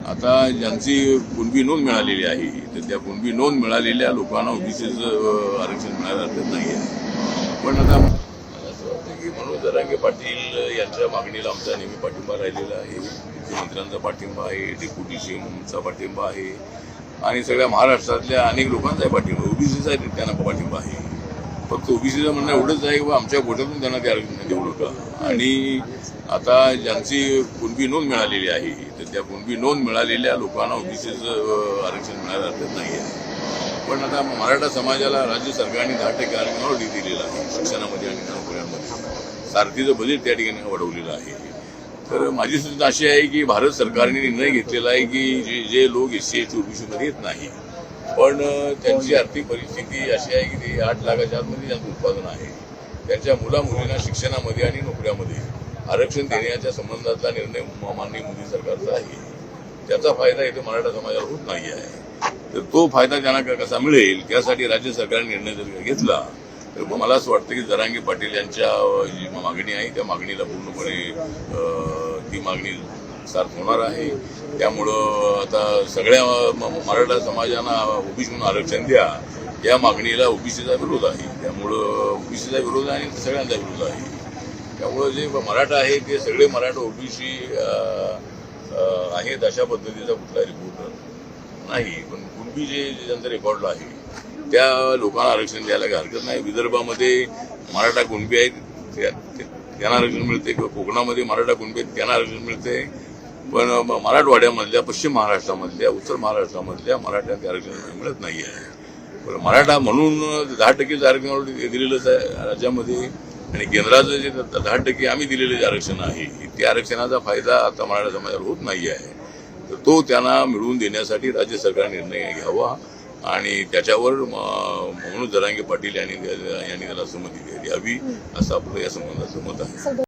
आता ज्यांची कुणबी नोंद मिळालेली आहे तर त्या कुणबी नोंद मिळालेल्या लोकांना ओबीसीचं आरक्षण मिळायला हरकत नाही आहे. पण आता मला असं वाटतं की मनोज जरांगे पाटील यांच्या मागणीला आमचा नेहमी पाठिंबा राहिलेला आहे. मुख्यमंत्र्यांचा पाठिंबा आहे, डेप्युटी सीएमचा पाठिंबा आहे आणि सगळ्या महाराष्ट्रातल्या अनेक लोकांचा पाठिंबा, ओबीसीचा त्यांना पाठिंबा आहे. फक्त ओबीसीचं म्हणणं एवढंच आहे की आमच्या कोट्यातून त्यांना ते आरक्षण देऊ नका. आणि आता ज्यांची कुणबी नोंद मिळालेली आहे तर त्या कुणबी नोंद मिळालेल्या लोकांना ओबीसीचं आरक्षण मिळायला हरकत नाही आहे. पण आता मराठा समाजाला राज्य सरकारने 10% आरक्षणावर दिलेलं आहे शिक्षणामध्ये आणि नोकऱ्यांमध्ये. सारथीचं बजेट त्या ठिकाणी वाढवलेलं आहे. तर माझी सूचना अशी आहे की भारत सरकारने निर्णय घेतलेला आहे की जे लोक एससी ओबीसीमध्ये येत नाही पण त्यांची आर्थिक परिस्थिती अशी आहे की ते 8 लाखाच्या आतमध्ये ज्यांचं उत्पादन आहे त्यांच्या मुलामुलींना शिक्षणामध्ये आणि नोकऱ्यामध्ये आरक्षण देण्याच्या संबंधातला निर्णय माननीय मोदी सरकारचा आहे. त्याचा फायदा इथे मराठा समाजाला होत नाही आहे. तर तो फायदा त्यांना कसा मिळेल त्यासाठी राज्य सरकारने निर्णय जर घेतला तर मग मला असं वाटतं की जरांगे पाटील यांच्या जी मागणी आहे त्या मागणीला पूर्णपणे ती मागणी सार्थ होणार आहे. त्यामुळं आता सगळ्या मराठा समाजांना ओबीसीतून आरक्षण द्या या मागणीला ओबीसीचा विरोध आहे. त्यामुळं ओबीसीचा विरोध आहे आणि सगळ्यांचा विरोध आहे. त्यामुळं जे मराठा आहे ते सगळे मराठा ओबीसी आहेत अशा पद्धतीचा कुठला रिपोर्ट नाही. पण कुणबी जे ज्यांचं रेकॉर्डला आहे त्या लोकांना आरक्षण द्यायला काही हरकत नाही. विदर्भामध्ये मराठा कुणबी आहेत त्यांना आरक्षण मिळते किंवा कोकणामध्ये मराठा कुणबी आहेत त्यांना आरक्षण मिळते. पण मराठवाड्यामधल्या, पश्चिम महाराष्ट्रामधल्या, उत्तर महाराष्ट्रामधल्या मराठ्यांना आरक्षण मिळत नाही आहे. पण मराठा म्हणून 10% आरक्षण दिलेलंच आहे राज्यामध्ये आणि केंद्राचं जे 10% आम्ही दिलेलं जे आरक्षण आहे त्या आरक्षणाचा फायदा आता मराठा समाजाला होत नाही आहे. तर तो त्यांना मिळवून देण्यासाठी राज्य सरकारने निर्णय घ्यावा आणि त्याच्यावर मनोज जरांगे पाटील यांनी त्याला संमती द्यावी असं आपलं या संबंधाचं मत आहे.